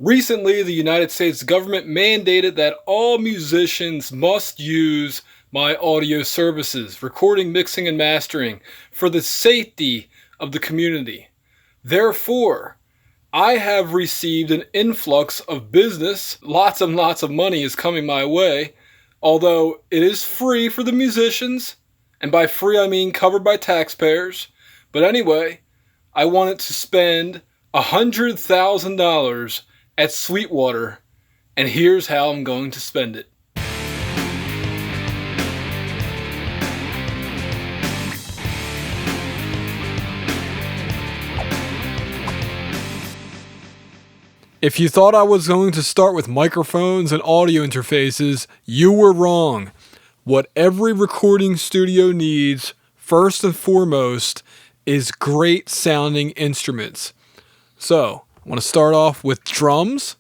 Recently, the United States government mandated that all musicians must use my audio services, recording, mixing, and mastering, for the safety of the community. Therefore, I have received an influx of business. Lots and lots of money is coming my way, although it is free for the musicians, and by free I mean covered by taxpayers. But anyway, I wanted to spend $100,000 at Sweetwater, and here's how I'm going to spend it. If you thought I was going to start with microphones and audio interfaces, you were wrong. What every recording studio needs, first and foremost, is great sounding instruments. So, I want to start off with drums,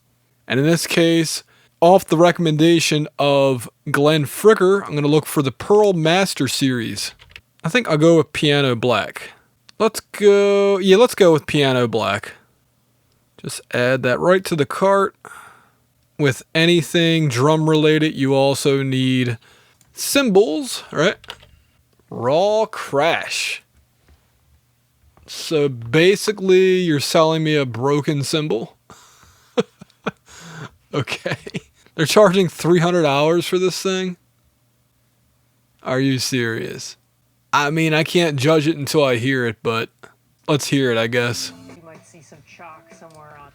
and in this case, off the recommendation of Glenn Fricker, I'm going to look for the Pearl Master Series. I think I'll go with Piano Black. Let's go with Piano Black. Just add that right to the cart. With anything drum related, you also need cymbals, right? Raw Crash. So basically, you're selling me a broken cymbal? Okay. They're charging $300 for this thing? Are you serious? I mean, I can't judge it until I hear it, but let's hear it, I guess. You might see some chalk somewhere on.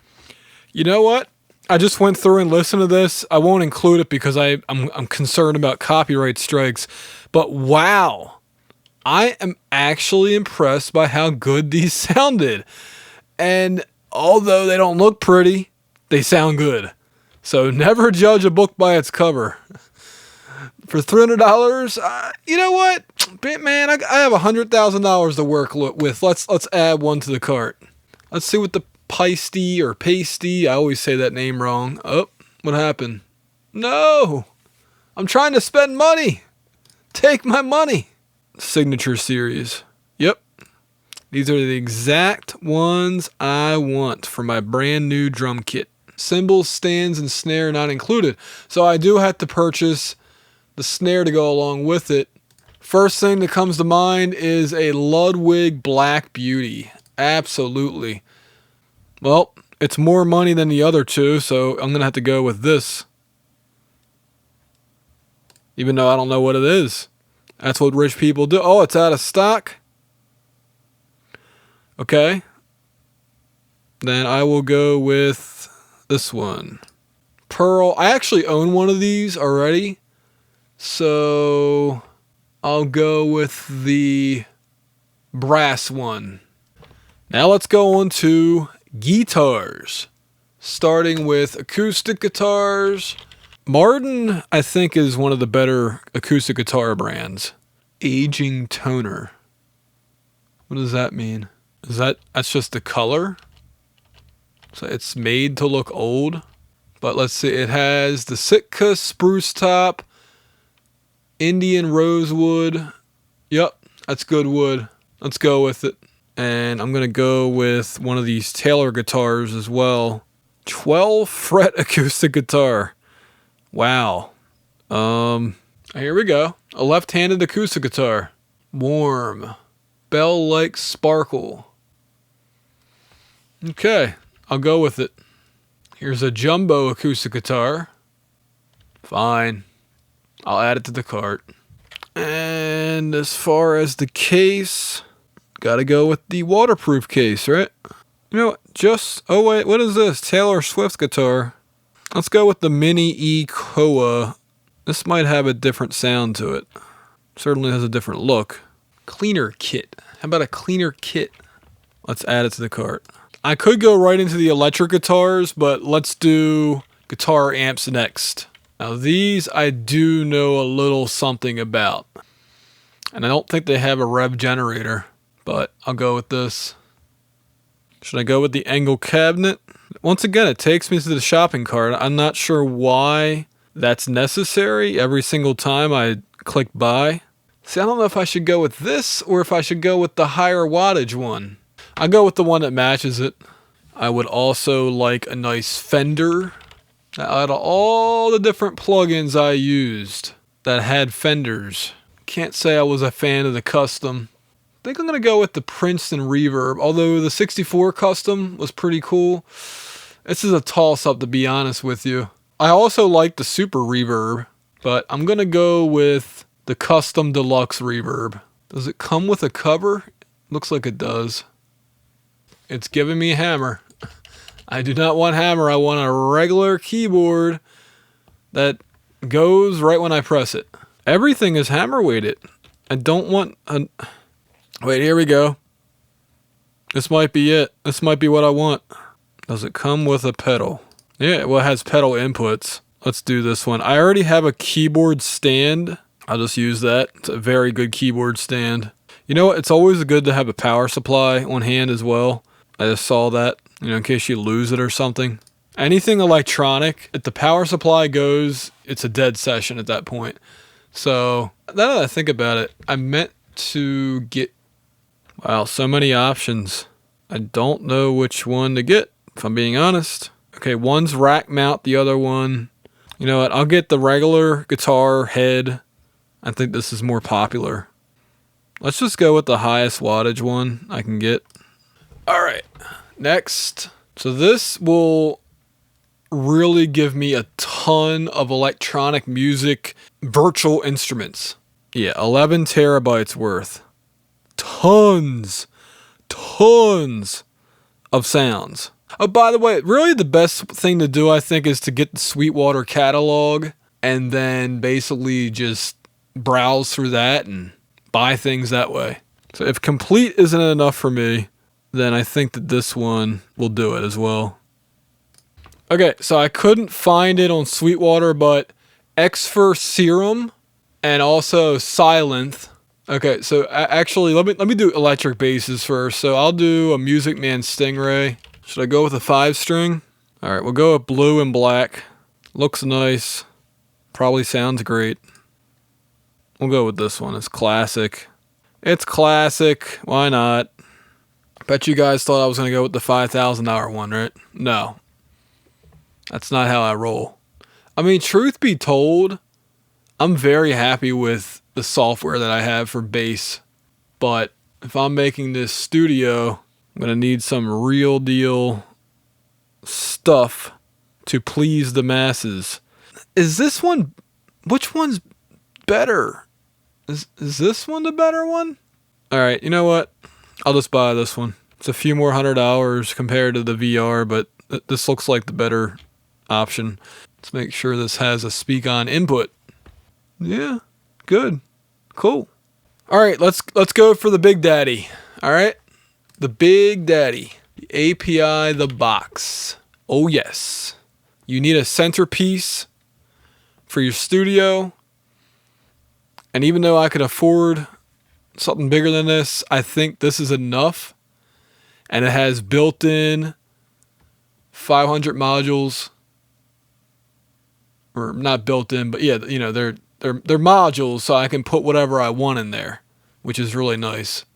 You know what? I just went through and listened to this. I won't include it because I'm concerned about copyright strikes. But wow. I am actually impressed by how good these sounded. And although they don't look pretty, they sound good. So never judge a book by its cover. For $300, you know what? Man, I have $100,000 to work with. Let's add one to the cart. Let's see what the pasty, I always say that name wrong. Oh, what happened? No! I'm trying to spend money! Take my money! Signature Series. Yep. These are the exact ones I want for my brand new drum kit. Cymbals, stands, and snare not included. So I do have to purchase the snare to go along with it. First thing that comes to mind is a Ludwig Black Beauty. Absolutely. Well, it's more money than the other two, so I'm going to have to go with this. Even though I don't know what it is. That's what rich people do. Oh, it's out of stock? Okay. Then I will go with this one. Pearl. I actually own one of these already. So I'll go with the brass one. Now let's go on to guitars. Starting with acoustic guitars. Martin, I think, is one of the better acoustic guitar brands. Aging toner. What does that mean? That's just the color? So it's made to look old. But let's see, it has the Sitka spruce top, Indian rosewood. Yep, that's good wood. Let's go with it. And I'm going to go with one of these Taylor guitars as well. 12 fret acoustic guitar. Wow. Here we go. A left-handed acoustic guitar. Warm. Bell-like sparkle. Okay, I'll go with it. Here's a jumbo acoustic guitar. Fine. I'll add it to the cart. And as far as the case, gotta go with the waterproof case, right? You know what? Oh wait, what is this? Taylor Swift guitar. Let's go with the Mini E Koa. This might have a different sound to it. Certainly has a different look. Cleaner kit. How about a cleaner kit? Let's add it to the cart. I could go right into the electric guitars, but let's do guitar amps next. Now these I do know a little something about. And I don't think they have a rev generator, but I'll go with this. Should I go with the Engel cabinet? Once again, it takes me to the shopping cart. I'm not sure why that's necessary every single time I click buy. See, I don't know if I should go with this or if I should go with the higher wattage one. I'll go with the one that matches it. I would also like a nice Fender. Out of all the different plugins I used that had Fenders, can't say I was a fan of the custom. I think I'm going to go with the Princeton Reverb, although the 64 custom was pretty cool. This is a toss-up, to be honest with you. I also like the Super Reverb, but I'm going to go with the Custom Deluxe Reverb. Does it come with a cover? Looks like it does. It's giving me a hammer. I do not want hammer. I want a regular keyboard that goes right when I press it. Everything is hammer weighted. I don't want a... Wait, here we go. This might be it. This might be what I want. Does it come with a pedal? Yeah, well, it has pedal inputs. Let's do this one. I already have a keyboard stand. I'll just use that. It's a very good keyboard stand. You know what? It's always good to have a power supply on hand as well. I just saw that, in case you lose it or something. Anything electronic, if the power supply goes, it's a dead session at that point. So, now that I think about it, I meant to get... Wow, so many options. I don't know which one to get, if I'm being honest. Okay, one's rack mount, the other one... You know what, I'll get the regular guitar head. I think this is more popular. Let's just go with the highest wattage one I can get. Alright, next. So this will really give me a ton of electronic music virtual instruments. Yeah, 11 terabytes worth. Tons of sounds. Oh, by the way, really the best thing to do, I think, is to get the Sweetwater catalog and then basically just browse through that and buy things that way. So if complete isn't enough for me, then I think that this one will do it as well. Okay, so I couldn't find it on Sweetwater, but Xfer Serum and also Silent. Okay, so actually, let me do electric basses first. So I'll do a Music Man Stingray. Should I go with a 5-string? All right, we'll go with blue and black. Looks nice. Probably sounds great. We'll go with this one. It's classic. It's classic. Why not? Bet you guys thought I was going to go with the $5,000 one, right? No. That's not how I roll. I mean, truth be told, I'm very happy with the software that I have for bass. But if I'm making this studio, I'm going to need some real deal stuff to please the masses. Is this one... Which one's better? Is this one the better one? Alright, you know what? I'll just buy this one. It's a few more $100 compared to the VR, but this looks like the better option. Let's make sure this has a speak on input. Yeah, good. Cool. Alright, let's go for the Big Daddy. Alright? The Big Daddy. The API, the box. Oh yes. You need a centerpiece for your studio. And even though I could afford something bigger than this, I think this is enough. And it has built-in 500 modules. Or not built-in, but yeah, they're modules, so I can put whatever I want in there, which is really nice.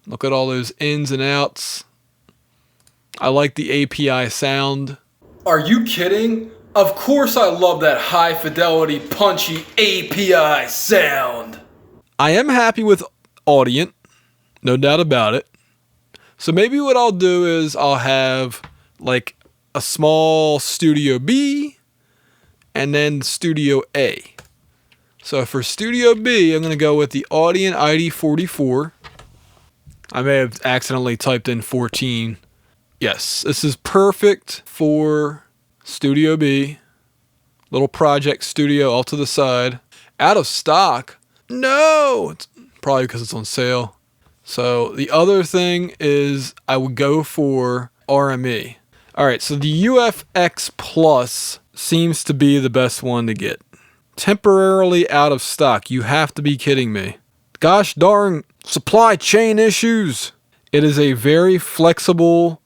Look at all those ins and outs. I like the API sound. Are you kidding? Of course I love that high fidelity, punchy API sound. I am happy with Audient, no doubt about it. So maybe what I'll do is I'll have like a small Studio B and then Studio A. So for Studio B, I'm going to go with the Audient ID44. I may have accidentally typed in 14. Yes, this is perfect for Studio B. Little project studio all to the side. Out of stock? No! It's probably because it's on sale. So the other thing is I would go for RME. Alright, so the UFX Plus seems to be the best one to get. Temporarily out of stock. You have to be kidding me. Gosh darn supply chain issues. It is a very flexible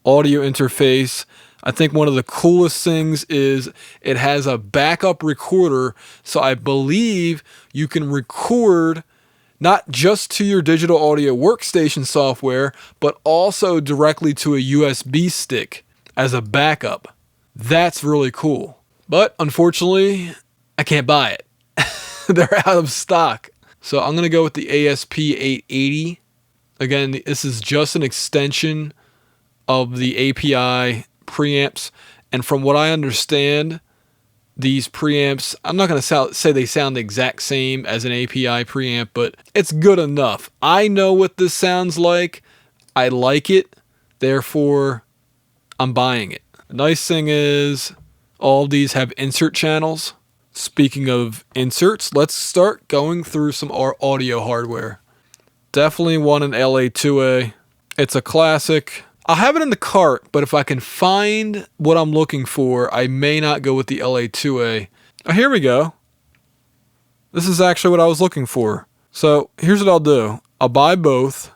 audio interface. I think one of the coolest things is it has a backup recorder, so I believe you can record not just to your digital audio workstation software, but also directly to a USB stick as a backup. That's really cool. But unfortunately, I can't buy it. They're out of stock. So I'm going to go with the ASP880. Again, this is just an extension of the API preamps. And from what I understand, these preamps, I'm not going to say they sound the exact same as an API preamp, but it's good enough. I know what this sounds like. I like it. Therefore, I'm buying it. The nice thing is all of these have insert channels. Speaking of inserts, let's start going through some audio hardware. Definitely want an LA2A. It's a classic. I'll have it in the cart, but if I can find what I'm looking for, I may not go with the LA2A. Oh, here we go. This is actually what I was looking for. So here's what I'll do. I'll buy both.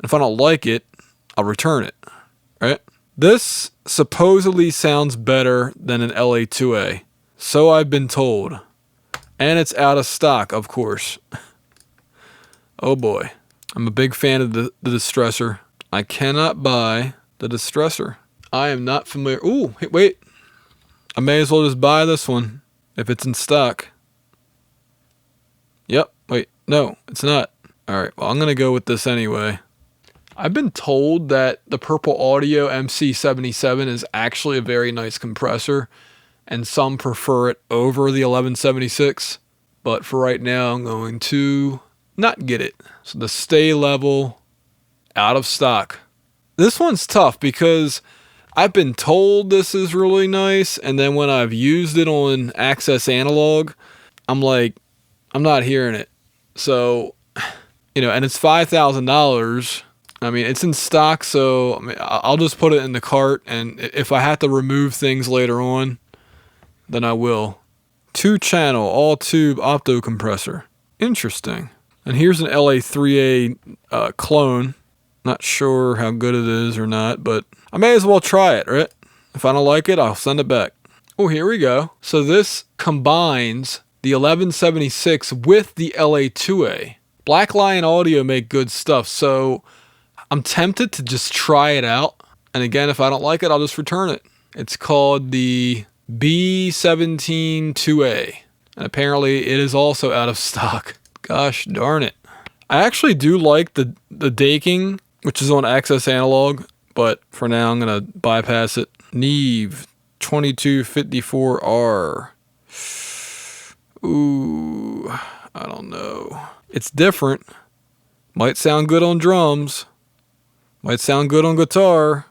If I don't like it, I'll return it. Right? This supposedly sounds better than an LA2A. So I've been told. And it's out of stock, of course. Oh boy. I'm a big fan of the distressor. I cannot buy the distressor. I am not familiar. Ooh, wait. I may as well just buy this one if it's in stock. Yep. Wait. No, it's not. Alright, well, I'm going to go with this anyway. I've been told that the Purple Audio MC77 is actually a very nice compressor. And some prefer it over the 1176. But for right now, I'm going to not get it. So the stay level, out of stock. This one's tough because I've been told this is really nice. And then when I've used it on Access Analog, I'm like, I'm not hearing it. So, and it's $5,000. I mean, it's in stock. So I'll just put it in the cart. And if I have to remove things later on, then I will. 2-channel, all-tube opto compressor. Interesting. And here's an LA3A clone. Not sure how good it is or not, but I may as well try it, right? If I don't like it, I'll send it back. Oh, here we go. So this combines the 1176 with the LA2A. Black Lion Audio make good stuff, so I'm tempted to just try it out. And again, if I don't like it, I'll just return it. It's called the B172A. And apparently it is also out of stock. Gosh darn it. I actually do like the Daking, which is on Access Analog, but for now I'm going to bypass it. Neve 2254R. Ooh, I don't know. It's different. Might sound good on drums. Might sound good on guitar.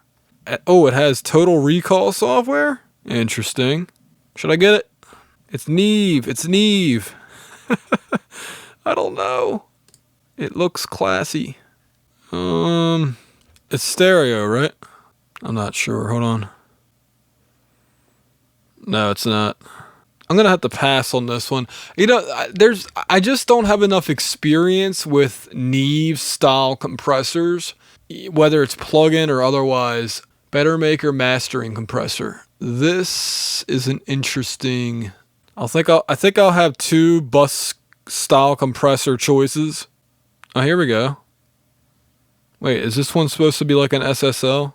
Oh, it has Total Recall software? Interesting. Should I get it? It's Neve. It's Neve. I don't know. It looks classy. It's stereo, right? I'm not sure. Hold on. No, it's not. I'm going to have to pass on this one. I just don't have enough experience with Neve style compressors, whether it's plug-in or otherwise. Better Maker mastering compressor. This is an interesting. I think I'll have 2 bus style compressor choices. Oh, here we go. Wait, is this one supposed to be like an SSL?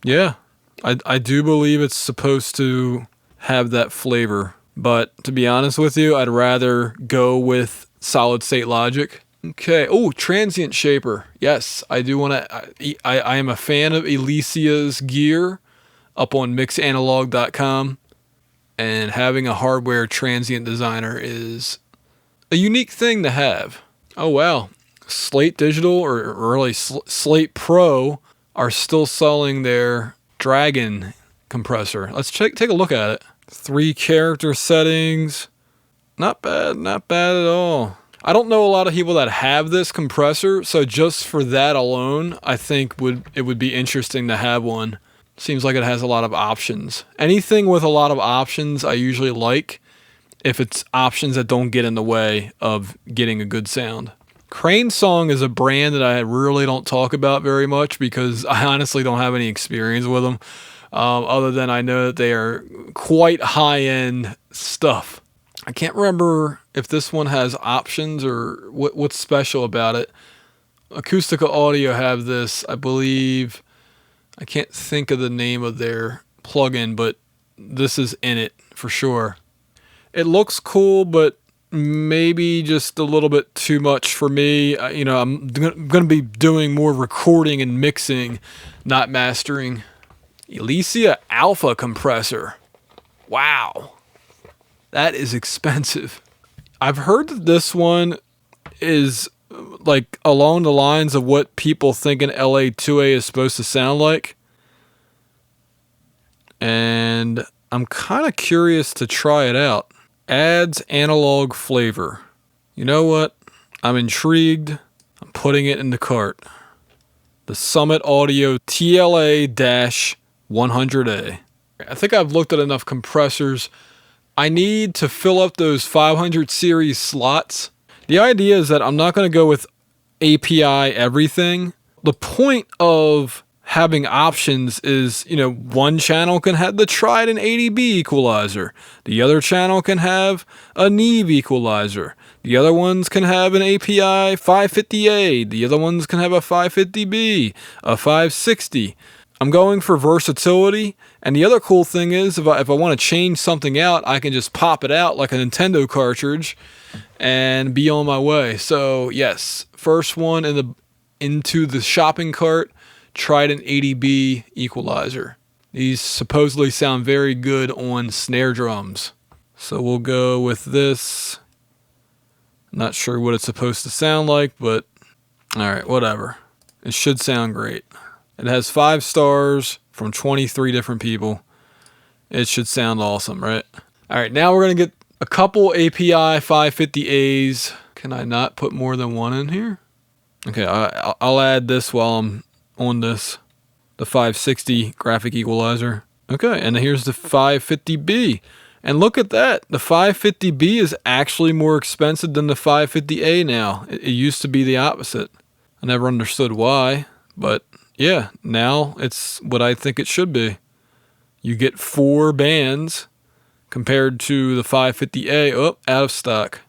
Yeah, I do believe it's supposed to have that flavor. But to be honest with you, I'd rather go with solid state logic. Okay. Oh, transient shaper. Yes, I do want to. I am a fan of Alicia's gear up on mixanalog.com. And having a hardware transient designer is a unique thing to have. Oh, wow. Slate Digital, or really Slate Pro, are still selling their Dragon compressor. Let's take a look at it. 3 character settings. Not bad at all. I don't know a lot of people that have this compressor, so just for that alone, I think it would be interesting to have one. Seems like it has a lot of options. Anything with a lot of options I usually like, if it's options that don't get in the way of getting a good sound. Crane Song is a brand that I really don't talk about very much because I honestly don't have any experience with them, other than I know that they are quite high-end stuff. I can't remember if this one has options or what's special about it. Acoustica Audio have this, I believe. I can't think of the name of their plugin, but this is in it for sure. It looks cool, but maybe just a little bit too much for me. I'm going to be doing more recording and mixing, not mastering. Elysia Alpha compressor. Wow. That is expensive. I've heard that this one is like along the lines of what people think an LA2A is supposed to sound like. And I'm kind of curious to try it out. Adds analog flavor. You know what? I'm intrigued. I'm putting it in the cart. The Summit Audio TLA-100A. I think I've looked at enough compressors. I need to fill up those 500 series slots. The idea is that I'm not going to go with API everything. The point of having options is, one channel can have the Trident 80B equalizer. The other channel can have a Neve equalizer. The other ones can have an API 550A. The other ones can have a 550B, a 560. I'm going for versatility. And the other cool thing is if I want to change something out, I can just pop it out like a Nintendo cartridge and be on my way. So yes, first one into the shopping cart. Trident 80B equalizer. These supposedly sound very good on snare drums. So we'll go with this. Not sure what it's supposed to sound like, but alright, whatever. It should sound great. It has 5 stars from 23 different people. It should sound awesome, right? Alright, now we're going to get a couple API 550As. Can I not put more than one in here? Okay, I'll add this while I'm on this, the 560 graphic equalizer. Okay, and here's the 550B. And look at that. The 550B is actually more expensive than the 550A now. It used to be the opposite. I never understood why, but yeah, now it's what I think it should be. You get 4 bands compared to the 550A. Oh, out of stock.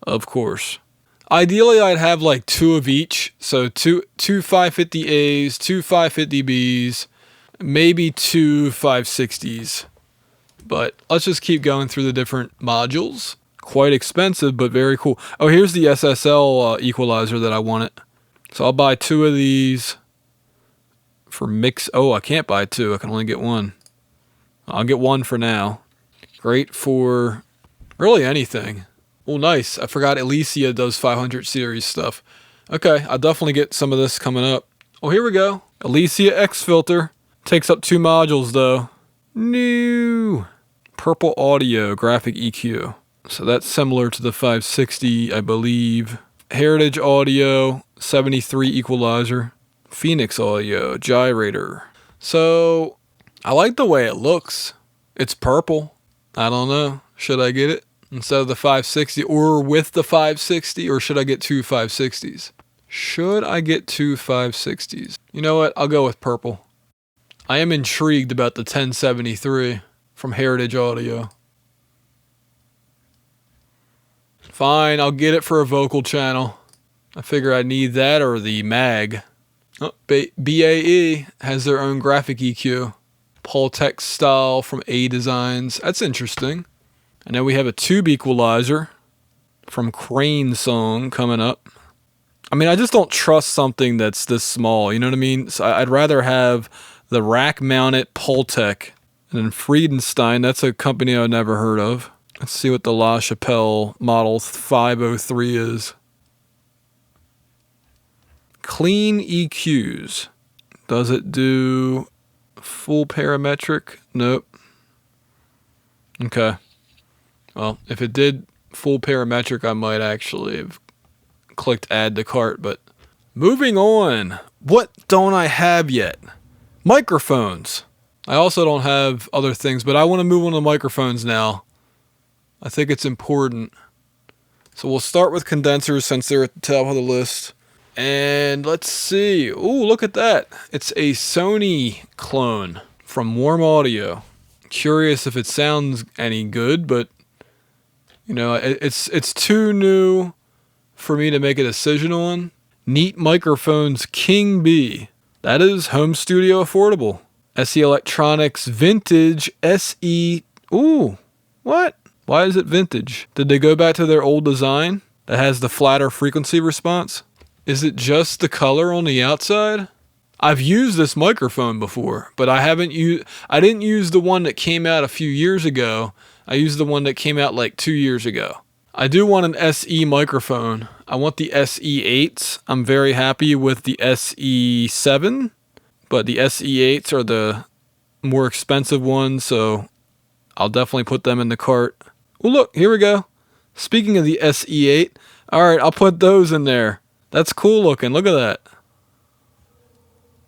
Of course. Ideally, I'd have like 2 of each. So two 550As, 2 550Bs, maybe 2 560s. But let's just keep going through the different modules. Quite expensive, but very cool. Oh, here's the SSL equalizer that I wanted. So I'll buy 2 of these for mix. Oh, I can't buy 2. I can only get 1. I'll get 1 for now. Great for really anything. Oh, nice. I forgot Elysia does 500 series stuff. Okay, I'll definitely get some of this coming up. Oh, here we go. Elysia X filter. Takes up 2 modules, though. New. Purple Audio graphic EQ. So that's similar to the 560, I believe. Heritage Audio 73 equalizer. Phoenix Audio gyrator. So I like the way it looks. It's purple. I don't know. Should I get it instead of the 560 or with the 560, or should I get 2 560s? Should I get 2 560s? You know what? I'll go with purple. I am intrigued about the 1073 from Heritage Audio. Fine, I'll get it for a vocal channel. I figure I need that or the mag. Oh, BAE has their own graphic EQ. Pultec style from A Designs. That's interesting. And then we have a tube equalizer from Crane Song coming up. I mean, I just don't trust something that's this small. You know what I mean? So I'd rather have the rack-mounted Pultec. And then Friedenstein, that's a company I've never heard of. Let's see what the La Chapelle Model 503 is. Clean EQs. Does it do full parametric? Nope. Okay. Well, if it did full parametric, I might actually have clicked add to cart, but moving on. What don't I have yet? Microphones. I also don't have other things, but I want to move on to microphones now. I think it's important. So we'll start with condensers since they're at the top of the list. And let's see. Ooh, look at that. It's a Sony clone from Warm Audio. Curious if it sounds any good, but You know, it's too new for me to make a decision on. Neat Microphones King B. That is home studio affordable. SE Electronics Vintage SE. Ooh, what? Why is it vintage? Did they go back to their old design that has the flatter frequency response? Is it just the color on the outside? I've used this microphone before, but I didn't use the one that came out a few years ago. I used the one that came out like 2 years ago. I do want an SE microphone. I want the SE8s. I'm very happy with the SE7, but the SE8s are the more expensive ones, so I'll definitely put them in the cart. Oh, look, here we go. Speaking of the SE8, all right, I'll put those in there. That's cool looking. Look at that.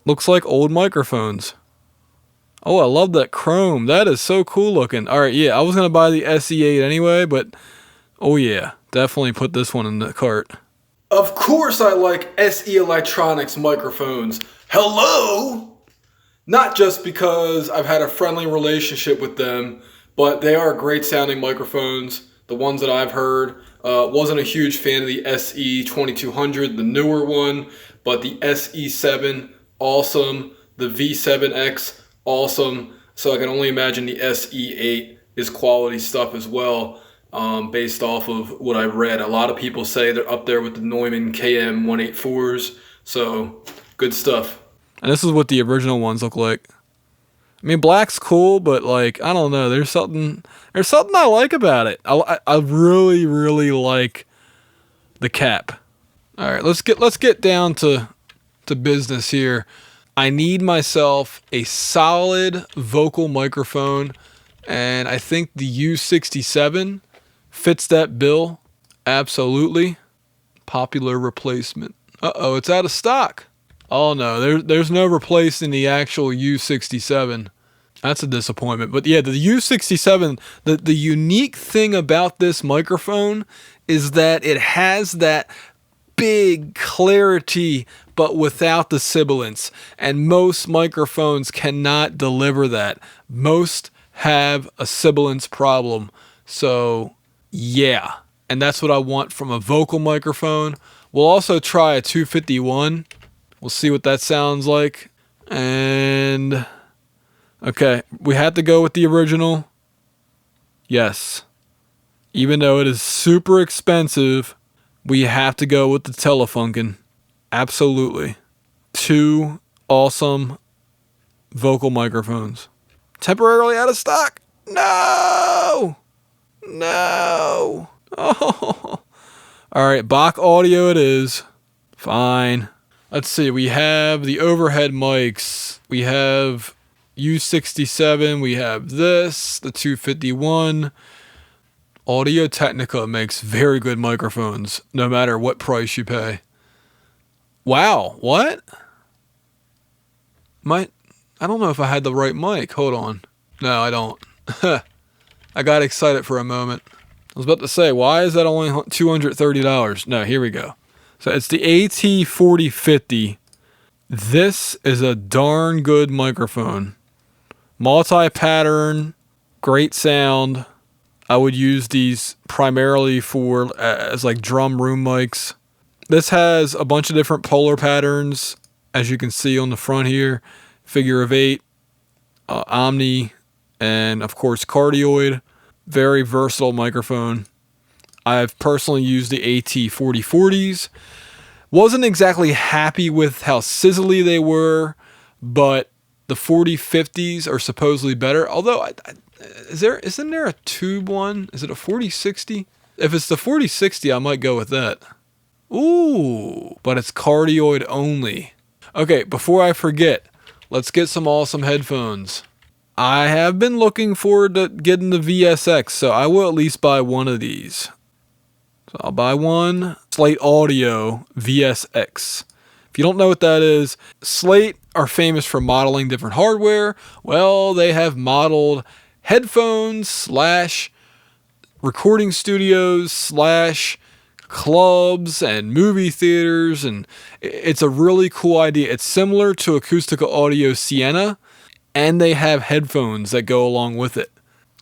Looks like old microphones. Oh, I love that chrome. That is so cool looking. All right, yeah, I was going to buy the SE8 anyway, but oh yeah, definitely put this one in the cart. Of course I like SE Electronics microphones. Hello? Not just because I've had a friendly relationship with them, but they are great sounding microphones. The ones that I've heard. Wasn't a huge fan of the SE2200, the newer one, but the SE7, awesome. The V7X, awesome. So I can only imagine the SE8 is quality stuff as well, based off of what I've read. A lot of people say they're up there with the Neumann KM184s, so good stuff. And this is what the original ones look like. I mean, black's cool, but like, I don't know. There's something I like about it. I really, really like the cap. All right, let's get down to business here. I need myself a solid vocal microphone, and I think the U67 fits that bill. Absolutely. Popular replacement. Uh-oh, it's out of stock. Oh no, there's no replacing the actual U67. That's a disappointment. But yeah, the U67, the unique thing about this microphone is that it has that big clarity but without the sibilance. And most microphones cannot deliver that. Most have a sibilance problem. So yeah, and that's what I want from a vocal microphone. We'll also try a 251. We'll see what that sounds like. And okay, we had to go with the original. Yes. Even though it is super expensive, we have to go with the Telefunken. Absolutely. 2 awesome vocal microphones. Temporarily out of stock. No! No! Oh. All right, Bach Audio it is. Fine. Let's see, we have the overhead mics. We have U67. We have this, the 251. Audio Technica makes very good microphones, no matter what price you pay. Wow, what? I don't know if I had the right mic. Hold on. No, I don't. I got excited for a moment. I was about to say, why is that only $230? No, here we go. So it's the AT4050. This is a darn good microphone. Multi-pattern, great sound. I would use these primarily for as like drum room mics. This has a bunch of different polar patterns, as you can see on the front here. Figure of 8, Omni, and of course cardioid. Very versatile microphone. I've personally used the AT4040s. Wasn't exactly happy with how sizzly they were, but the 4050s are supposedly better. Although, isn't there a tube one? Is it a 4060? If it's the 4060, I might go with that. Ooh, but it's cardioid only. Okay, before I forget, let's get some awesome headphones. I have been looking forward to getting the VSX, so I will at least buy one of these. So I'll buy one. Slate Audio VSX. If you don't know what that is, Slate are famous for modeling different hardware. Well, they have modeled headphones / recording studios / clubs and movie theaters, and it's a really cool idea. It's similar to Acoustical Audio Sienna, and they have headphones that go along with it.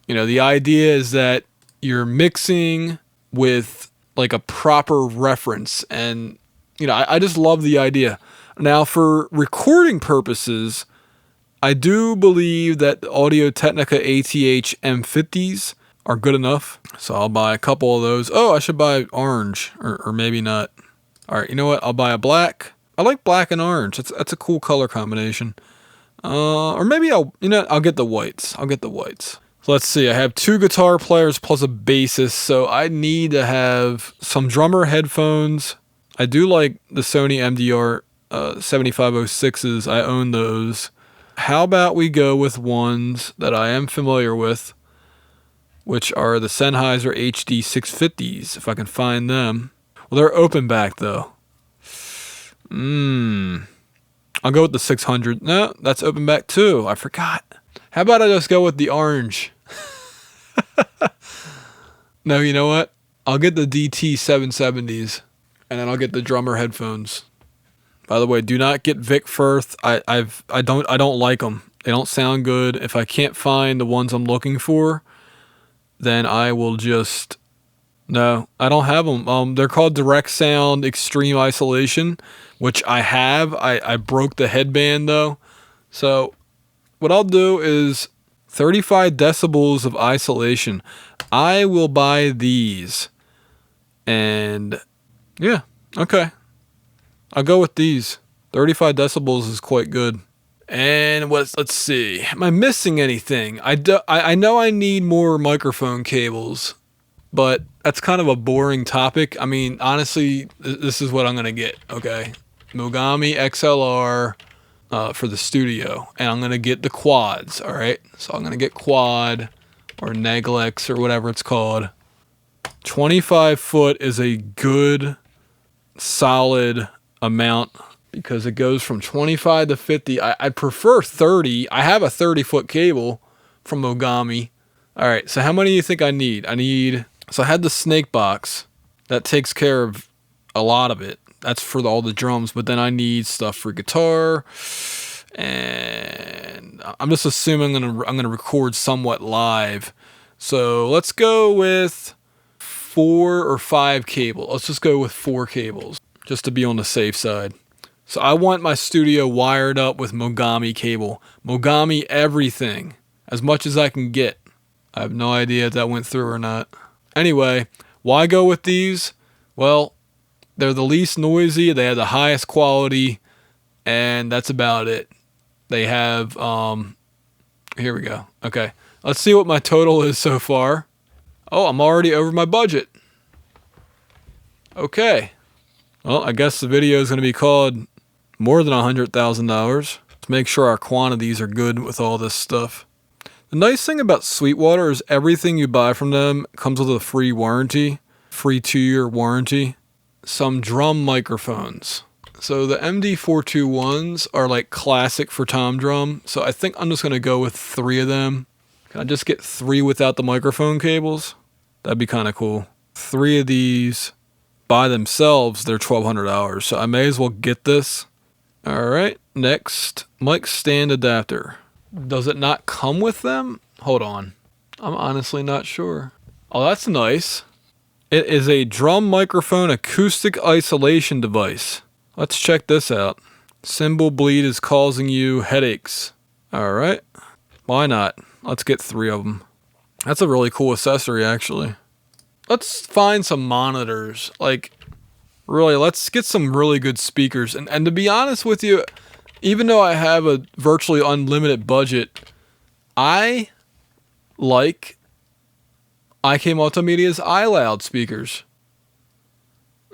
You know, the idea is that you're mixing with like a proper reference. And, you know, I just love the idea. Now, for recording purposes, I do believe that the Audio-Technica ATH M50s are good enough. So I'll buy a couple of those. Oh, I should buy orange, or maybe not. All right, you know what? I'll buy a black. I like black and orange. That's a cool color combination. Or maybe I'll get the whites. I'll get the whites. So let's see. I have 2 guitar players plus a bassist, so I need to have some drummer headphones. I do like the Sony MDR 7506s. I own those. How about we go with ones that I am familiar with, which are the Sennheiser HD 650s, if I can find them. Well, they're open back, though. I'll go with the 600. No, that's open back, too. I forgot. How about I just go with the orange? No, you know what? I'll get the DT 770s, and then I'll get the drummer headphones. By the way, do not get Vic Firth. I don't like them. They don't sound good. If I can't find the ones I'm looking for, then I will just... No, I don't have them. They're called Direct Sound Extreme Isolation, which I have. I broke the headband, though. So what I'll do is 35 decibels of isolation. I will buy these. And yeah, okay. I'll go with these. 35 decibels is quite good. And let's see. Am I missing anything? I know I need more microphone cables, but that's kind of a boring topic. I mean, honestly, this is what I'm going to get, okay? Mogami XLR for the studio. And I'm going to get the quads, all right? So I'm going to get quad or Neglex or whatever it's called. 25 foot is a good, solid amount because it goes from 25 to 50. I prefer 30. I have a 30-foot cable from Mogami. All right, so how many do you think I need? So I had the snake box. That takes care of a lot of it. That's for all the drums, but then I need stuff for guitar. And I'm just assuming I'm gonna record somewhat live. So let's go with 4 or 5 cables. Let's just go with 4 cables, just to be on the safe side. So I want my studio wired up with Mogami cable. Mogami everything, as much as I can get. I have no idea if that went through or not. Anyway, why go with these? Well, they're the least noisy, they have the highest quality, and that's about it. They have, here we go. Okay, let's see what my total is so far. Oh, I'm already over my budget. Okay. Well, I guess the video is going to be called more than $100,000. Let's make sure our quantities are good with all this stuff. The nice thing about Sweetwater is everything you buy from them comes with a free warranty, free 2-year warranty. Some drum microphones. So the MD421s are like classic for tom drum. So I think I'm just going to go with 3 of them. Can I just get 3 without the microphone cables? That'd be kind of cool. 3 of these by themselves, they're $1,200. So I may as well get this. All right, next, mic stand adapter. Does it not come with them? Hold on. I'm honestly not sure. Oh, that's nice. It is a drum microphone acoustic isolation device. Let's check this out. Cymbal bleed is causing you headaches. All right. Why not? Let's get 3 of them. That's a really cool accessory, actually. Let's find some monitors. Like, really, let's get some really good speakers. And to be honest with you, even though I have a virtually unlimited budget, I like IK Multimedia's iLoud speakers.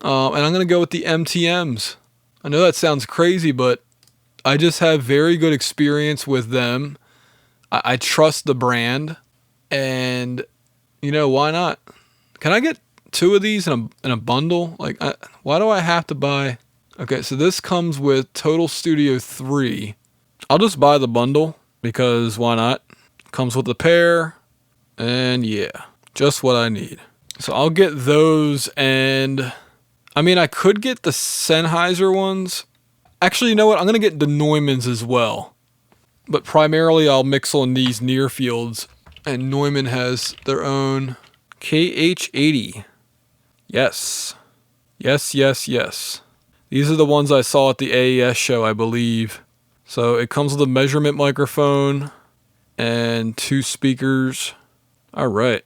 And I'm going to go with the MTMs. I know that sounds crazy, but I just have very good experience with them. I trust the brand. And, you know, why not? Can I get 2 of these in a bundle? Like, why do I have to buy... Okay, so this comes with Total Studio 3. I'll just buy the bundle because why not? Comes with a pair. And yeah, just what I need. So I'll get those, and I mean, I could get the Sennheiser ones. Actually, you know what? I'm going to get the Neumanns as well. But primarily I'll mix on these near fields. And Neumann has their own KH80. Yes. Yes, yes, yes. These are the ones I saw at the AES show, I believe. So it comes with a measurement microphone and 2 speakers. All right.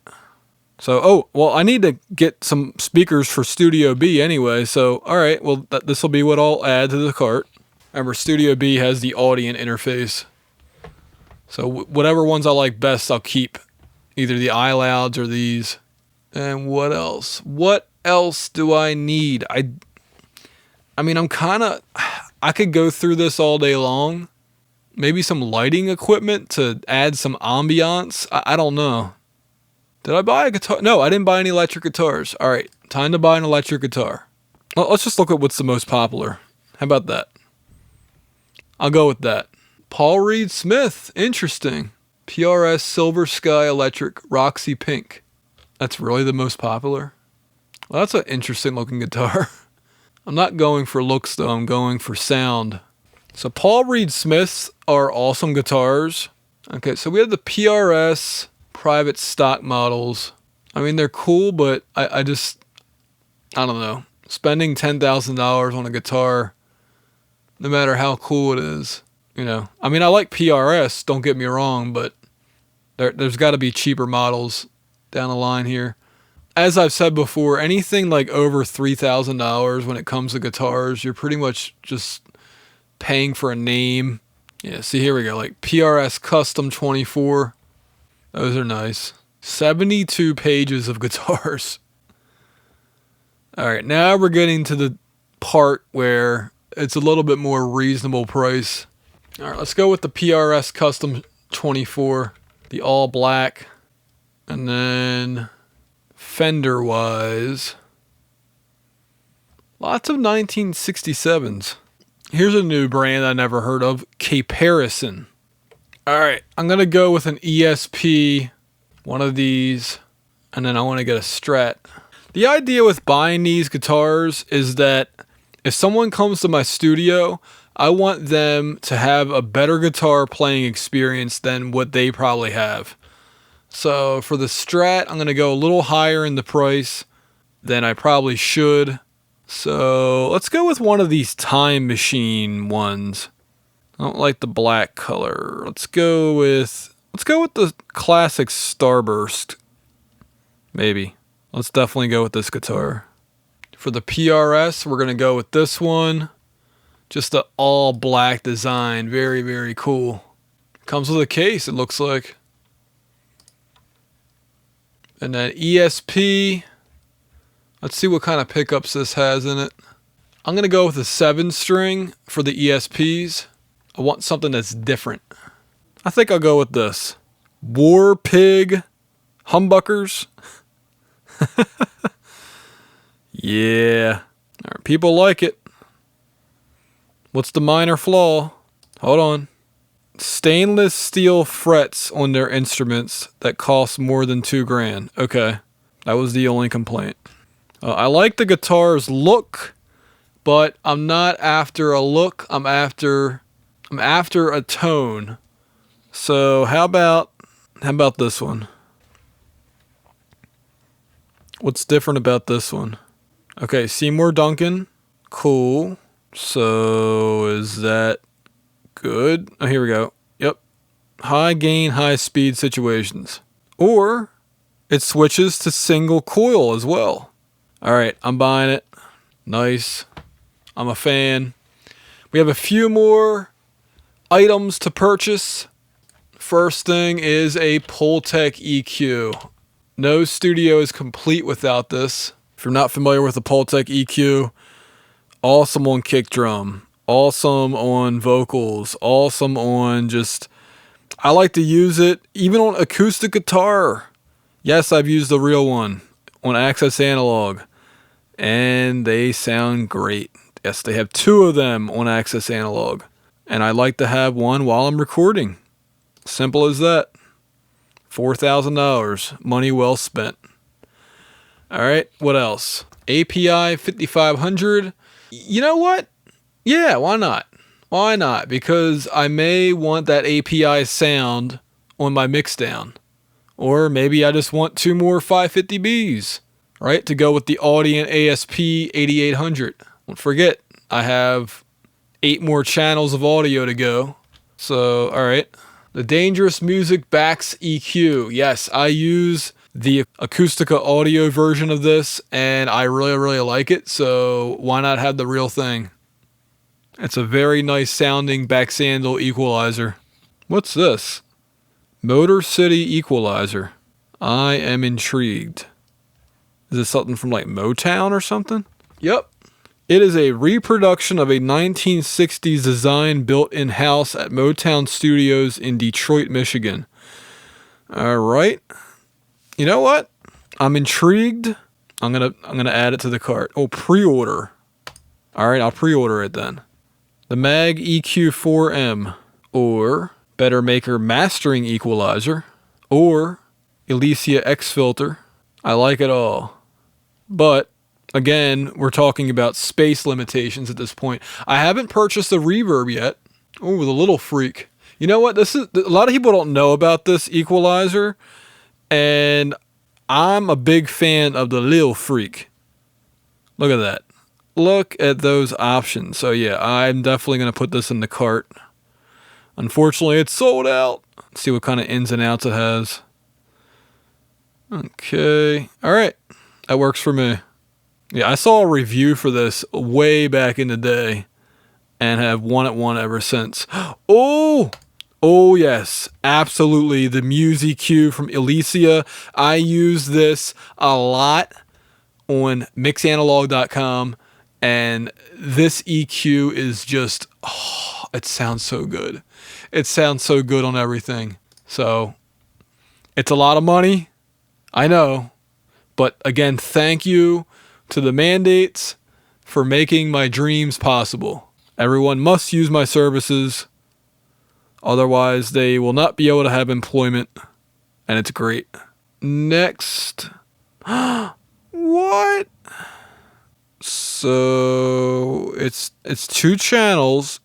So, I need to get some speakers for Studio B anyway. So, all right, well, this will be what I'll add to the cart. Remember, Studio B has the Audient interface. So, whatever ones I like best, I'll keep. Either the iLouds or these. And what else? What else do I need? I mean, I could go through this all day long. Maybe some lighting equipment to add some ambiance. I don't know. Did I buy a guitar? No, I didn't buy any electric guitars. All right, time to buy an electric guitar. Well, let's just look at what's the most popular. How about that? I'll go with that. Paul Reed Smith. Interesting. PRS Silver Sky Electric Roxy Pink. That's really the most popular? Well, that's an interesting looking guitar. I'm not going for looks though, I'm going for sound. So Paul Reed Smiths are awesome guitars. Okay, so we have the PRS private stock models. I mean, they're cool, but I don't know. Spending $10,000 on a guitar, no matter how cool it is, you know. I mean, I like PRS, don't get me wrong, but there's got to be cheaper models down the line here. As I've said before, anything like over $3,000 when it comes to guitars, you're pretty much just paying for a name. Yeah, see, here we go, like PRS Custom 24. Those are nice. 72 pages of guitars. All right, now we're getting to the part where it's a little bit more reasonable price. All right, let's go with the PRS Custom 24, the all black. And then Fender-wise, lots of 1967s. Here's a new brand I never heard of, Caparison. All right, I'm going to go with an ESP, one of these, and then I want to get a Strat. The idea with buying these guitars is that if someone comes to my studio, I want them to have a better guitar playing experience than what they probably have. So for the Strat, I'm going to go a little higher in the price than I probably should. So let's go with one of these Time Machine ones. I don't like the black color. Let's go with the classic Starburst. Maybe. Let's definitely go with this guitar. For the PRS, we're going to go with this one. Just the all black design. Very, very cool. Comes with a case, it looks like. And then ESP. Let's see what kind of pickups this has in it. I'm going to go with a 7-string for the ESPs. I want something that's different. I think I'll go with this. War Pig Humbuckers. Yeah. All right, people like it. What's the minor flaw? Hold on. Stainless steel frets on their instruments that cost more than $2,000. Okay. That was the only complaint. I like the guitar's look, but I'm not after a look. I'm after a tone. So how about this one? What's different about this one? Okay, Seymour Duncan. Cool. So is that good? Oh, here we go. Yep. High gain, high speed situations. Or it switches to single coil as well. All right, I'm buying it. Nice. I'm a fan. We have a few more items to purchase. First thing is a Pultec EQ. No studio is complete without this. If you're not familiar with the Pultec EQ, awesome on kick drum, awesome on vocals, awesome on just... I like to use it even on acoustic guitar. Yes, I've used the real one on Access Analog, and they sound great. Yes, they have 2 of them on Access Analog, and I like to have one while I'm recording. Simple as that. $4,000. Money well spent. All right, what else? API 5500. You know what? Yeah, why not? Why not? Because I may want that API sound on my mixdown Or maybe I just want 2 more 550Bs, right? To go with the Audient ASP 8800. Don't forget, I have 8 more channels of audio to go. So, alright. The Dangerous Music Bax EQ. Yes, I use the Acoustica audio version of this, and I really, really like it. So, why not have the real thing? It's a very nice sounding Baxandal equalizer. What's this? Motor City Equalizer. I am intrigued. Is this something from like Motown or something? Yep. It is a reproduction of a 1960s design built in-house at Motown Studios in Detroit, Michigan. Alright. You know what? I'm intrigued. I'm gonna add it to the cart. Oh, pre-order. Alright, I'll pre-order it then. The Mag EQ4M, or Better Maker Mastering Equalizer, or Elysia X Filter. I like it all. But, again, we're talking about space limitations at this point. I haven't purchased the reverb yet. Oh, the little freak. You know what? A lot of people don't know about this equalizer, and I'm a big fan of the Lil Freak. Look at that. Look at those options. So yeah, I'm definitely going to put this in the cart. Unfortunately, it's sold out. Let's see what kind of ins and outs it has. Okay. All right. That works for me. Yeah, I saw a review for this way back in the day and have wanted one ever since. Oh yes, absolutely. The MusiQ from Elysia. I use this a lot on mixanalog.com, and this EQ is just, it sounds so good. It sounds so good on everything. So, it's a lot of money, I know, but again, thank you to the mandates for making my dreams possible. Everyone must use my services, otherwise they will not be able to have employment, and it's great. Next. What? So it's 2 channels.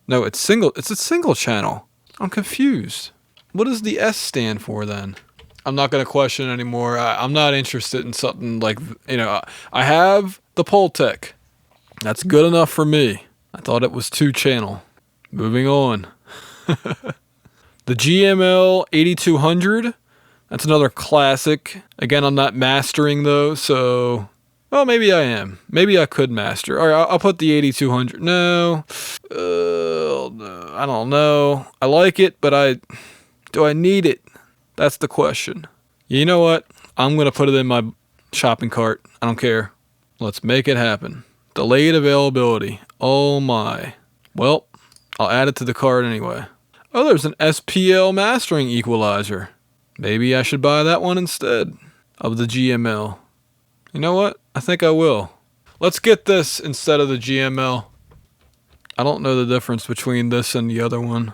No, it's a single channel. I'm confused. What does the S stand for then? I'm not going to question anymore. I'm not interested in something like, I have the Pultec. That's good enough for me. I thought it was 2 channel. Moving on. The GML 8200. That's another classic. Again, I'm not mastering though, so... Well, maybe I am. Maybe I could master. All right, I'll put the 8200. No. No. I don't know. I like it, but do I need it? That's the question. You know what? I'm going to put it in my shopping cart. I don't care. Let's make it happen. Delayed availability. Oh my. Well, I'll add it to the cart anyway. Oh, there's an SPL mastering equalizer. Maybe I should buy that one instead of the GML. You know what? I think I will. Let's get this instead of the GML. I don't know the difference between this and the other one.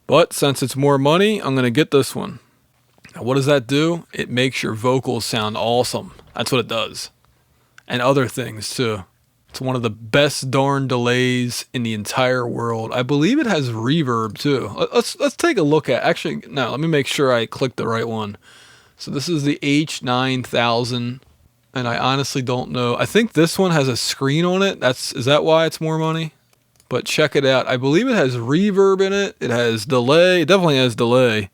But since it's more money, I'm going to get this one. Now, what does that do? It makes your vocals sound awesome. That's what it does. And other things too. It's one of the best darn delays in the entire world. I believe it has reverb too. Let's take a look at. Actually, no. Let me make sure I click the right one. So this is the H9000, and I honestly don't know. I think this one has a screen on it. Is that why it's more money? But check it out. I believe it has reverb in it. It has delay. It definitely has delay.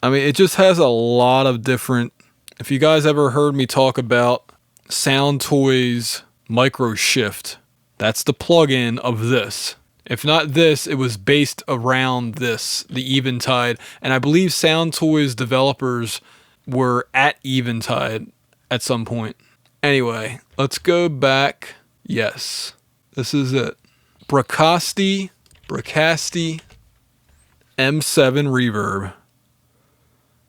I mean, it just has a lot of different. If you guys ever heard me talk about Sound Toys Micro Shift, that's the plug-in of this. If not this, it was based around this, the Eventide. And I believe Sound Toys developers were at Eventide at some point. Anyway, let's go back. Yes, this is it. Bracasti M7 reverb.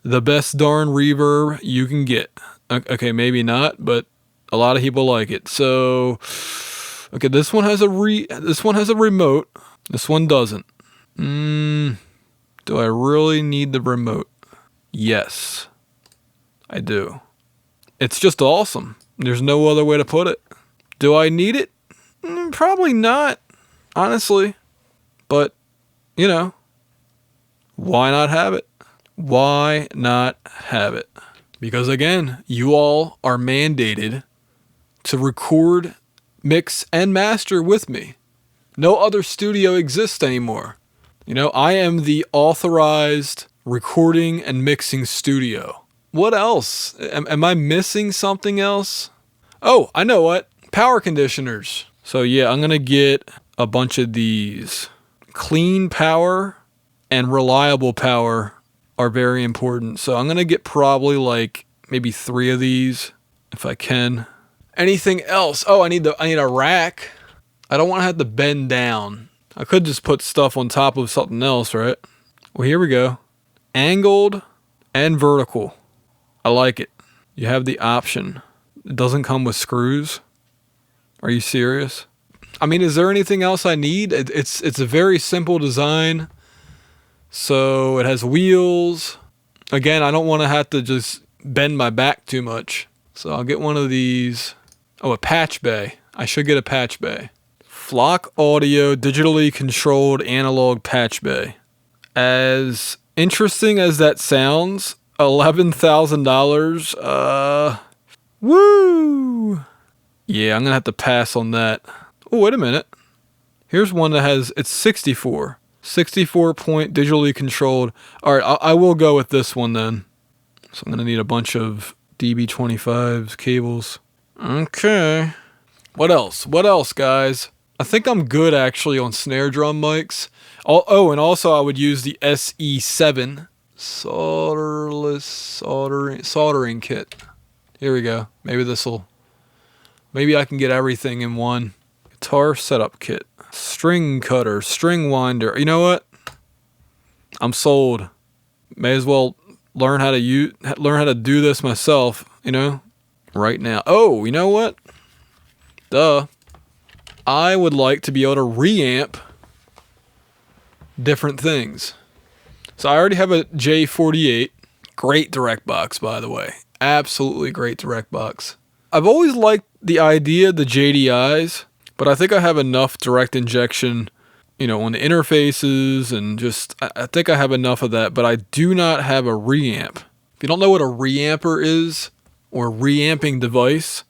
The best darn reverb you can get. Okay, maybe not, but a lot of people like it. So, okay, this one has a remote. This one doesn't. Do I really need the remote? Yes, I do. It's just awesome. There's no other way to put it. Do I need it? Probably not, honestly. But, why not have it? Why not have it? Because again, you all are mandated to record, mix, and master with me. No other studio exists anymore. You know, I am the authorized recording and mixing studio. What else? Am I missing something else? Oh, I know what. Power conditioners. So yeah, I'm going to get a bunch of these. Clean power and reliable power are very important. So I'm going to get probably like maybe 3 of these if I can. Anything else? Oh, I need a rack. I don't want to have to bend down. I could just put stuff on top of something else, right? Well, here we go. Angled and vertical. I like it. You have the option. It doesn't come with screws. Are you serious? I mean, is there anything else I need? It's a very simple design. So it has wheels. Again, I don't want to have to just bend my back too much. So I'll get one of these. Oh, a patch bay. I should get a patch bay. Flock Audio digitally controlled analog patch bay. As interesting as that sounds, $11,000. Woo! Yeah, I'm going to have to pass on that. Oh, wait a minute. Here's one that has, it's 64 point digitally controlled. All right, I will go with this one then. So I'm going to need a bunch of DB25s, cables. Okay. What else? What else, guys? I think I'm good actually on snare drum mics. Oh, and also I would use the SE7 soldering kit. Here we go. Maybe I can get everything in one. Guitar setup kit. String cutter, string winder. You know what? I'm sold. May as well learn how to do this myself, you know? Right now. Oh, you know what? Duh. I would like to be able to reamp different things. So I already have a J48. Great direct box, by the way. Absolutely great direct box. I've always liked the idea of the JDIs, but I think I have enough direct injection, you know, on the interfaces and just, I think I have enough of that, but I do not have a reamp. If you don't know what a reamper is, or reamping device,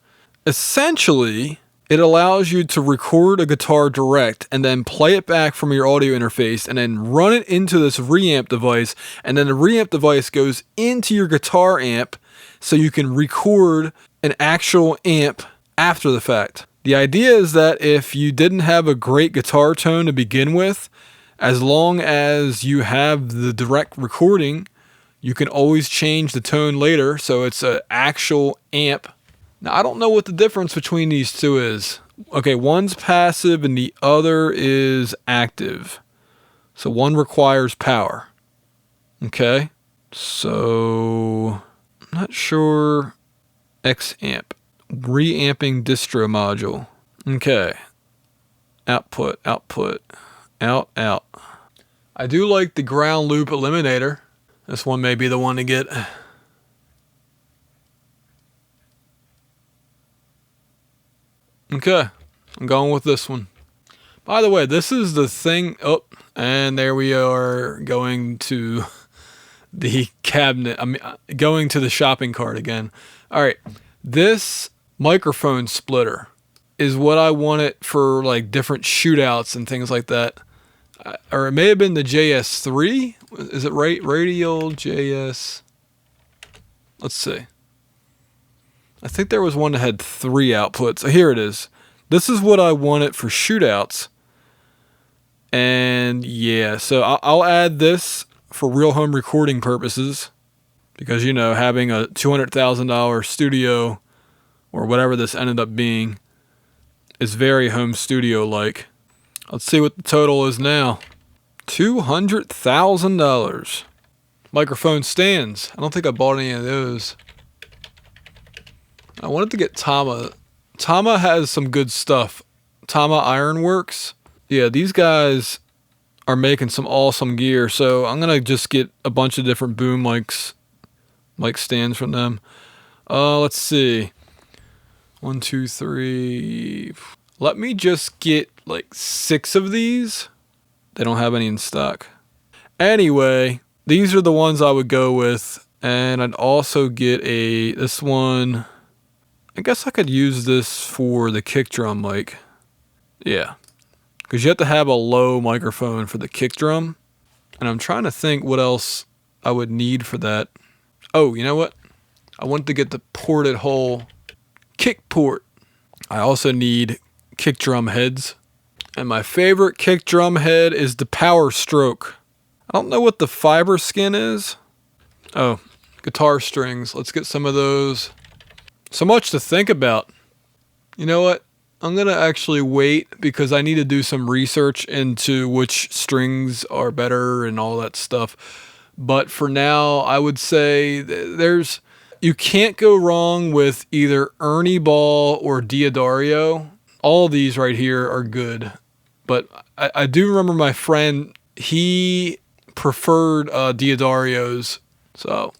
essentially, it allows you to record a guitar direct and then play it back from your audio interface and then run it into this reamp device, and then the reamp device goes into your guitar amp so you can record an actual amp after the fact. The idea is that if you didn't have a great guitar tone to begin with, as long as you have the direct recording, you can always change the tone later, so it's an actual amp. Now, I don't know what the difference between these two is. Okay, one's passive and the other is active. So one requires power. Okay, so I'm not sure. X amp. Reamping distro module. Okay. Output, output, out. I do like the ground loop eliminator. This one may be the one to get. Okay, I'm going with this one. By the way, this is the thing. Oh, and there we are going to the cabinet. Going to the shopping cart again. All right, this microphone splitter is what I wanted for like different shootouts and things like that. Or it may have been the JS3. Is it right? Radial JS. Let's see. I think there was one that had 3 outputs. Here it is. This is what I wanted for shootouts. And yeah, so I'll add this for real home recording purposes. Because, you know, having a $200,000 studio or whatever this ended up being is very home studio-like. Let's see what the total is now. $200,000. Microphone stands. I don't think I bought any of those. I wanted to get Tama. Tama has some good stuff. Tama Ironworks. Yeah, these guys are making some awesome gear. So I'm going to just get a bunch of different boom mic stands from them. Let's see. 1, 2, 3. Let me just get like 6 of these. They don't have any in stock. Anyway, these are the ones I would go with. And I'd also get this one. I guess I could use this for the kick drum mic. Yeah. Because you have to have a low microphone for the kick drum. And I'm trying to think what else I would need for that. Oh, you know what? I want to get the ported hole kick port. I also need kick drum heads. And my favorite kick drum head is the Power Stroke. I don't know what the fiber skin is. Oh, guitar strings. Let's get some of those. So much to think about. You know what? I'm going to actually wait because I need to do some research into which strings are better and all that stuff. But for now, I would say you can't go wrong with either Ernie Ball or Diodario. All these right here are good. But I do remember my friend, he preferred Diodarios. So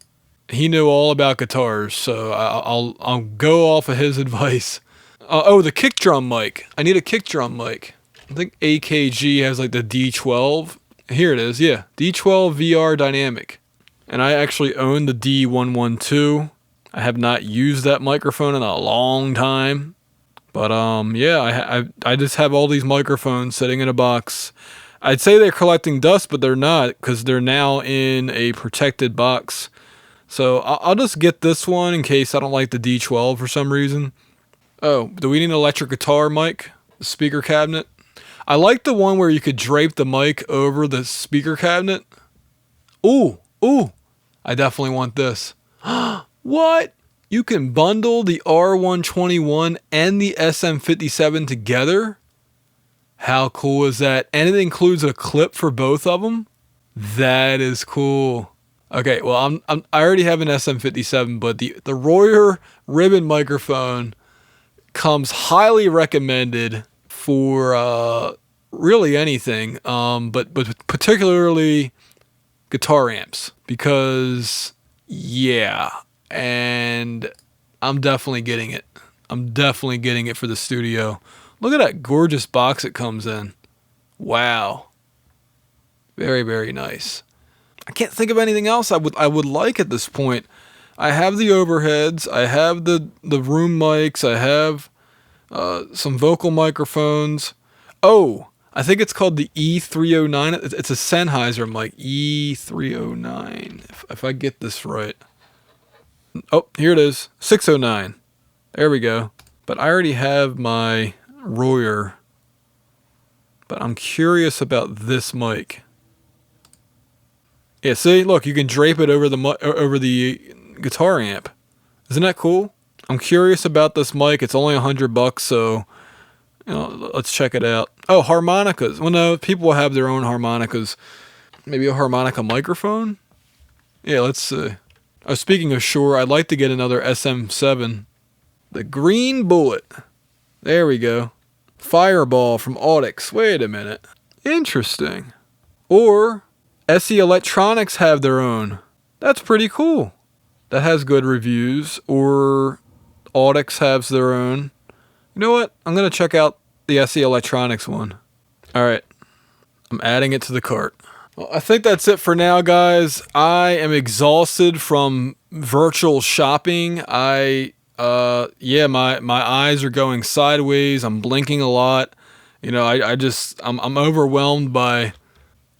he knew all about guitars. So I'll go off of his advice. The kick drum mic. I need a kick drum mic. I think AKG has like the D12. Here it is, yeah. D12 VR Dynamic. And I actually own the D112. I have not used that microphone in a long time. But yeah, I just have all these microphones sitting in a box. I'd say they're collecting dust, but they're not because they're now in a protected box. So I'll just get this one in case I don't like the D12 for some reason. Oh, do we need an electric guitar mic? The speaker cabinet? I like the one where you could drape the mic over the speaker cabinet. Ooh. I definitely want this. What? You can bundle the R121 and the SM57 together? How cool is that? And it includes a clip for both of them? That is cool. Okay, well, I already have an SM57, but the Royer ribbon microphone comes highly recommended for really anything, but particularly guitar amps, because yeah, and I'm definitely getting it. I'm definitely getting it for the studio. Look at that gorgeous box it comes in. Wow. Very, very nice. I can't think of anything else I would like at this point. I have the overheads. I have the room mics. I have some vocal microphones. Oh, I think it's called the E309. It's a Sennheiser mic. E309. If I get this right. Oh, here it is. 609. There we go. But I already have my Royer. But I'm curious about this mic. Yeah, see, look, you can drape it over the guitar amp. Isn't that cool? I'm curious about this mic. It's only $100, so let's check it out. Oh, harmonicas. Well, no, people will have their own harmonicas. Maybe a harmonica microphone? Yeah, let's see. Oh, speaking of Shure, I'd like to get another SM7. The Green Bullet. There we go. Fireball from Audix. Wait a minute. Interesting. Or SE Electronics have their own. That's pretty cool. That has good reviews. Or Audix has their own. You know what? I'm going to check out the SE Electronics one. Alright. I'm adding it to the cart. Well, I think that's it for now, guys. I am exhausted from virtual shopping. My eyes are going sideways. I'm blinking a lot. I'm overwhelmed by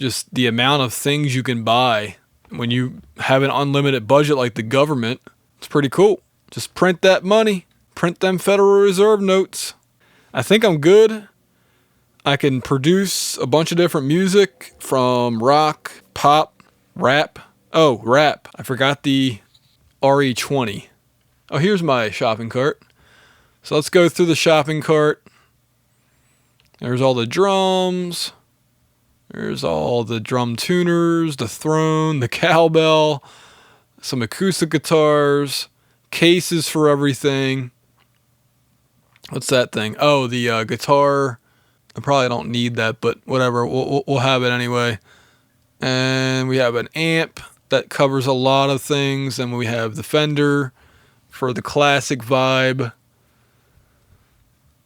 just the amount of things you can buy when you have an unlimited budget like the government. It's pretty cool. Just print that money. Print them Federal Reserve notes. I think I'm good. I can produce a bunch of different music from rock, pop, rap. Oh, rap. I forgot the RE20. Oh, here's my shopping cart. So let's go through the shopping cart. There's all the drums. There's all the drum tuners, the throne, the cowbell, some acoustic guitars, cases for everything. What's that thing? Oh, the guitar. I probably don't need that, but whatever. We'll have it anyway. And we have an amp that covers a lot of things. And we have the Fender for the classic vibe.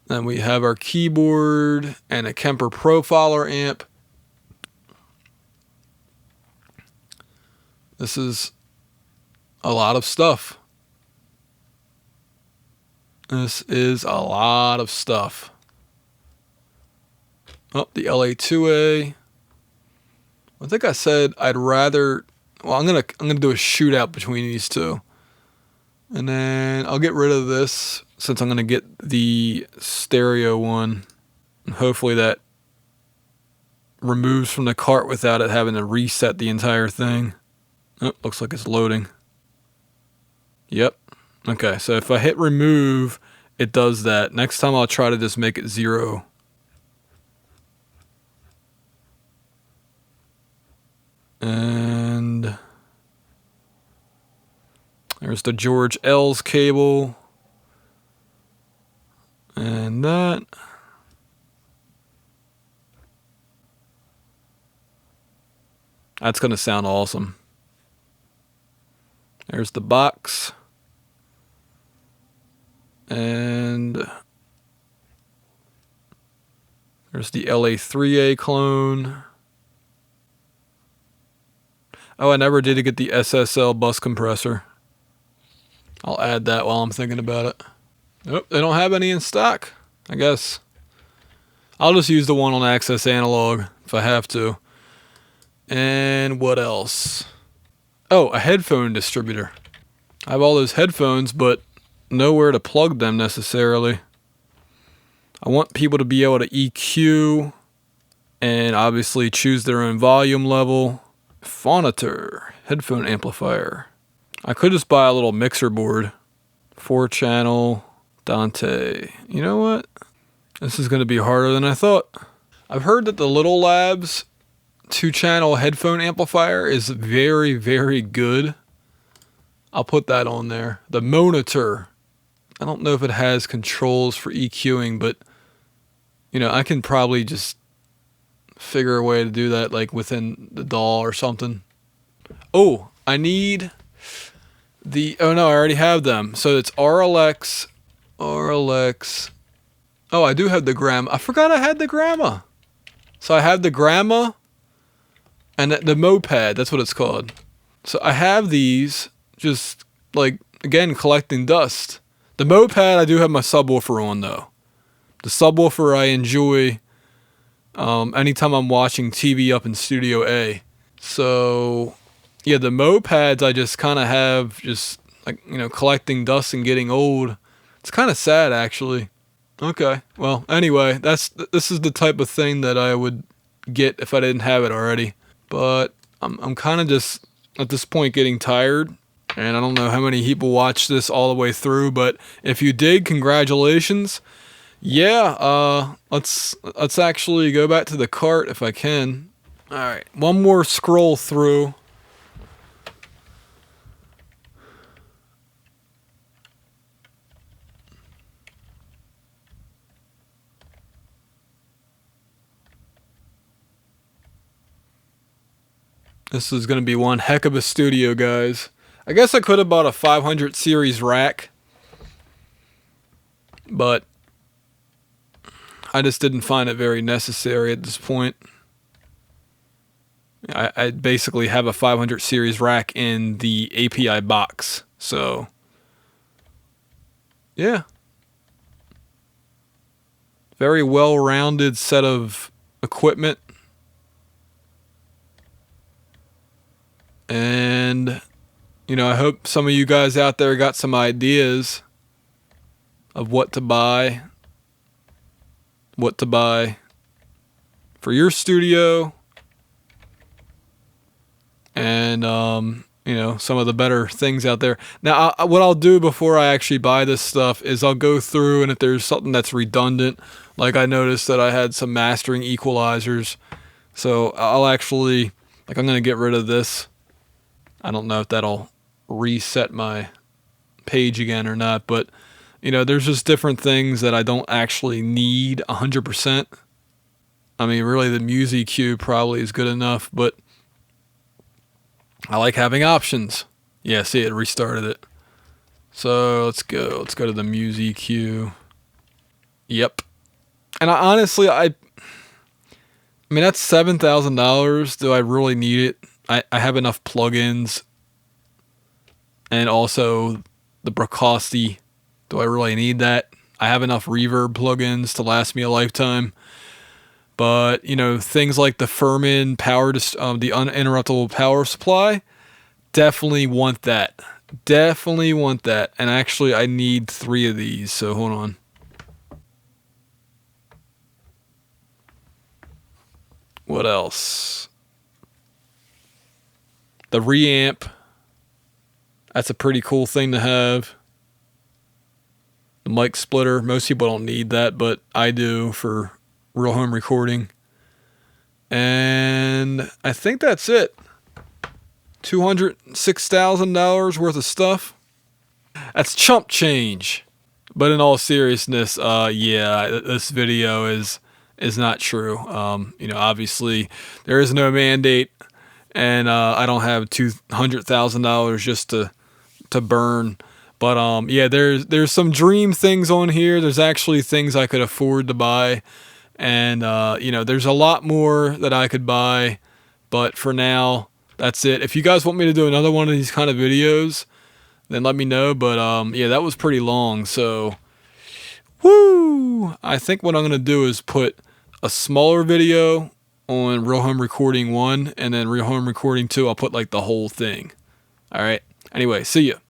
Then we have our keyboard and a Kemper Profiler amp. This is a lot of stuff. This is a lot of stuff. Oh, the LA2A. I think I said I'd rather. Well, I'm gonna do a shootout between these two, and then I'll get rid of this since I'm gonna get the stereo one, and hopefully that removes from the cart without it having to reset the entire thing. Oh, looks like it's loading. Yep. Okay, so if I hit remove, it does that. Next time I'll try to just make it 0. And there's the George L's cable. And that. That's going to sound awesome. There's the box. And there's the LA3A clone. Oh, I never did get the SSL bus compressor. I'll add that while I'm thinking about it. Nope, they don't have any in stock, I guess. I'll just use the one on Access Analog if I have to. And what else? Oh, a headphone distributor. I have all those headphones, but nowhere to plug them necessarily. I want people to be able to EQ and obviously choose their own volume level. Phonitor, headphone amplifier. I could just buy a little mixer board. 4-channel, Dante. You know what? This is going to be harder than I thought. I've heard that the Little Labs 2-channel headphone amplifier is very, very good. I'll put that on there. The Monitor. I don't know if it has controls for EQing, but you know, I can probably just figure a way to do that like within the DAW or something. Oh, I need the, oh no, I already have them. So it's RLX. Oh, I do have the Grandma. I forgot I had the Grandma. So I have the Grandma and the Moped, that's what it's called. So I have these just like, again, collecting dust. The Moped, I do have my subwoofer on though. The subwoofer I enjoy anytime I'm watching TV up in Studio A. So yeah, the mopeds I just kind of have just like, you know, collecting dust and getting old. It's kind of sad actually. Okay, well anyway, this is the type of thing that I would get if I didn't have it already. But I'm kind of just at this point getting tired, and I don't know how many people watch this all the way through, but if you did, congratulations. Yeah, let's actually go back to the cart if I can. All right, one more scroll through. This is going to be one heck of a studio, guys. I guess I could have bought a 500 series rack, but I just didn't find it very necessary at this point. I basically have a 500 series rack in the API box, so yeah. Very well-rounded set of equipment. And, you know, I hope some of you guys out there got some ideas of what to buy for your studio, and you know, some of the better things out there. Now, what I'll do before I actually buy this stuff is I'll go through, and if there's something that's redundant, like I noticed that I had some mastering equalizers, so I'll actually, like, I'm gonna get rid of this. I don't know if that'll reset my page again or not, but you know, there's just different things that I don't actually need 100%. I mean, really, the Music Cue probably is good enough, but I like having options. Yeah, see, it restarted it. So let's go to the Music Cue. Yep. And honestly, I mean, that's $7,000. Do I really need it? I have enough plugins and also the Brocasti. Do I really need that? I have enough reverb plugins to last me a lifetime. But, you know, things like the Furman the uninterruptible power supply, definitely want that. Definitely want that. And actually, I need 3 of these, so hold on. What else? The reamp. That's a pretty cool thing to have. The mic splitter. Most people don't need that, but I do for real home recording. And I think that's it. $206,000 worth of stuff. That's chump change. But in all seriousness, yeah, this video is not true. You know, obviously there is no mandate, and I don't have $200,000 just to burn. But yeah, there's some dream things on here. There's actually things I could afford to buy, and you know, there's a lot more that I could buy. But for now, that's it. If you guys want me to do another one of these kind of videos, then let me know. But yeah, that was pretty long. So, woo! I think what I'm gonna do is put a smaller video on Real Home Recording 1, and then Real Home Recording 2, I'll put like the whole thing. All right. Anyway, see ya.